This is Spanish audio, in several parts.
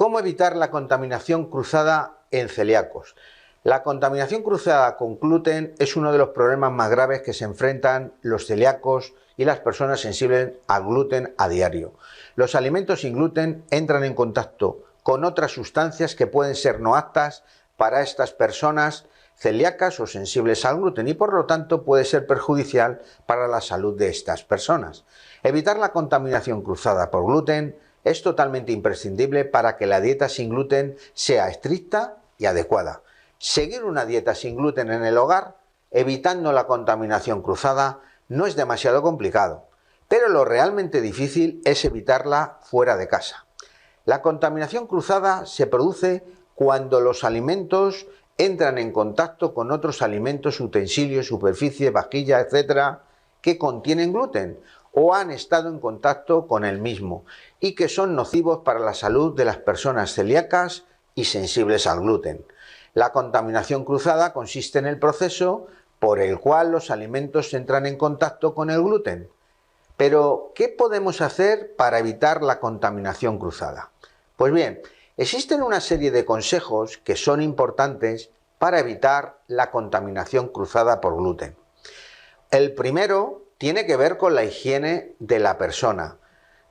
¿Cómo evitar la contaminación cruzada en celíacos? La contaminación cruzada con gluten es uno de los problemas más graves que se enfrentan los celíacos y las personas sensibles al gluten a diario. Los alimentos sin gluten entran en contacto con otras sustancias que pueden ser no aptas para estas personas celíacas o sensibles al gluten y por lo tanto puede ser perjudicial para la salud de estas personas. Evitar la contaminación cruzada por gluten es totalmente imprescindible para que la dieta sin gluten sea estricta y adecuada. Seguir una dieta sin gluten en el hogar, evitando la contaminación cruzada, no es demasiado complicado, pero lo realmente difícil es evitarla fuera de casa. La contaminación cruzada se produce cuando los alimentos entran en contacto con otros alimentos, utensilios, superficies, vajillas, etcétera, que contienen gluten o han estado en contacto con el mismo y que son nocivos para la salud de las personas celíacas y sensibles al gluten. La contaminación cruzada consiste en el proceso por el cual los alimentos entran en contacto con el gluten. Pero, ¿qué podemos hacer para evitar la contaminación cruzada? Pues bien, existen una serie de consejos que son importantes para evitar la contaminación cruzada por gluten. El primero tiene que ver con la higiene de la persona.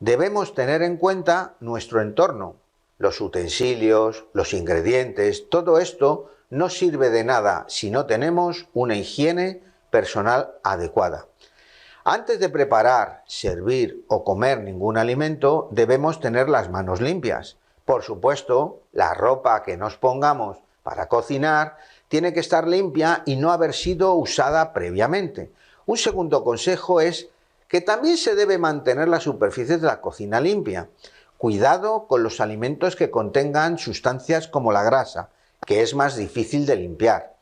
Debemos tener en cuenta nuestro entorno, los utensilios, los ingredientes, todo esto no sirve de nada si no tenemos una higiene personal adecuada. Antes de preparar, servir o comer ningún alimento, debemos tener las manos limpias. Por supuesto, la ropa que nos pongamos para cocinar tiene que estar limpia y no haber sido usada previamente. Un segundo consejo es que también se debe mantener las superficies de la cocina limpia. Cuidado con los alimentos que contengan sustancias como la grasa, que es más difícil de limpiar.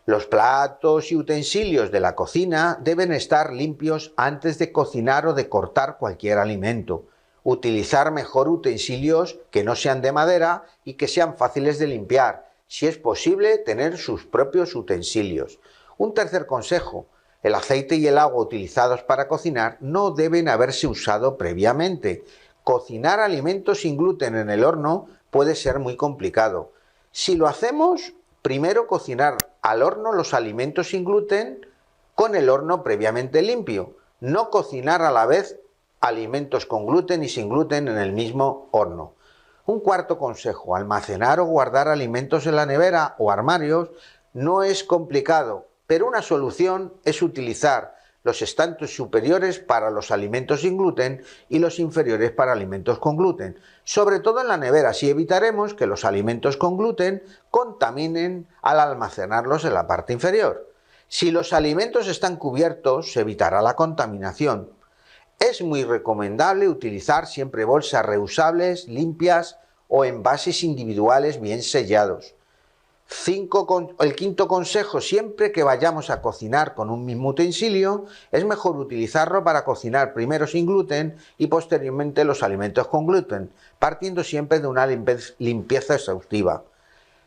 Los platos y utensilios de la cocina deben estar limpios antes de cocinar o de cortar cualquier alimento. Utilizar mejor utensilios que no sean de madera y que sean fáciles de limpiar. Si es posible, tener sus propios utensilios. Un tercer consejo: el aceite y el agua utilizados para cocinar no deben haberse usado previamente. Cocinar alimentos sin gluten en el horno puede ser muy complicado. Si lo hacemos, primero cocinar al horno los alimentos sin gluten con el horno previamente limpio. No cocinar a la vez alimentos con gluten y sin gluten en el mismo horno. Un cuarto consejo: almacenar o guardar alimentos en la nevera o armarios no es complicado, pero una solución es utilizar los estantes superiores para los alimentos sin gluten y los inferiores para alimentos con gluten, sobre todo en la nevera, así evitaremos que los alimentos con gluten contaminen al almacenarlos en la parte inferior. Si los alimentos están cubiertos, se evitará la contaminación. Es muy recomendable utilizar siempre bolsas reusables, limpias o envases individuales bien sellados. El quinto consejo: siempre que vayamos a cocinar con un mismo utensilio, es mejor utilizarlo para cocinar primero sin gluten y posteriormente los alimentos con gluten, partiendo siempre de una limpieza exhaustiva.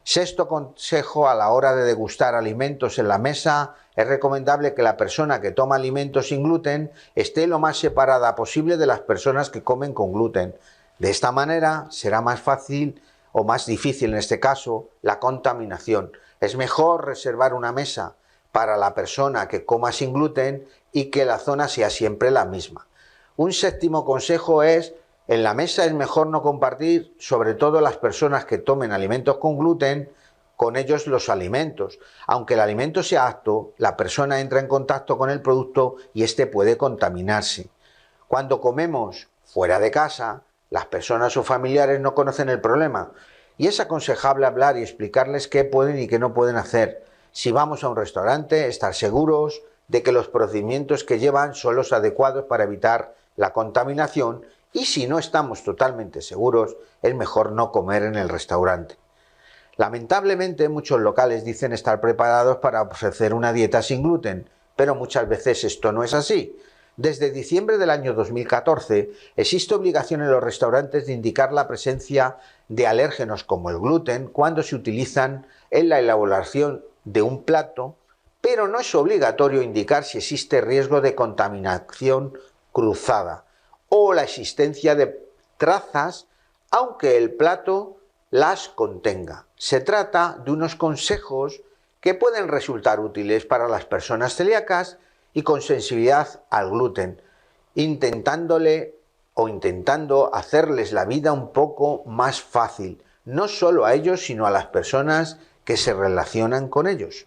Sexto consejo: a la hora de degustar alimentos en la mesa, es recomendable que la persona que toma alimentos sin gluten esté lo más separada posible de las personas que comen con gluten. De esta manera será más fácil o más difícil en este caso la contaminación. Es mejor reservar una mesa para la persona que coma sin gluten y que la zona sea siempre la misma. Un séptimo consejo es: en la mesa es mejor no compartir, sobre todo las personas que tomen alimentos con gluten, con ellos los alimentos. Aunque el alimento sea apto, la persona entra en contacto con el producto y este puede contaminarse. Cuando comemos fuera de casa, las personas o familiares no conocen el problema y es aconsejable hablar y explicarles qué pueden y qué no pueden hacer. Si vamos a un restaurante, estar seguros de que los procedimientos que llevan son los adecuados para evitar la contaminación, y si no estamos totalmente seguros, es mejor no comer en el restaurante. Lamentablemente, muchos locales dicen estar preparados para ofrecer una dieta sin gluten, pero muchas veces esto no es así. Desde diciembre del año 2014 existe obligación en los restaurantes de indicar la presencia de alérgenos como el gluten cuando se utilizan en la elaboración de un plato, pero no es obligatorio indicar si existe riesgo de contaminación cruzada o la existencia de trazas aunque el plato las contenga. Se trata de unos consejos que pueden resultar útiles para las personas celíacas y con sensibilidad al gluten, intentando hacerles la vida un poco más fácil, no solo a ellos, sino a las personas que se relacionan con ellos.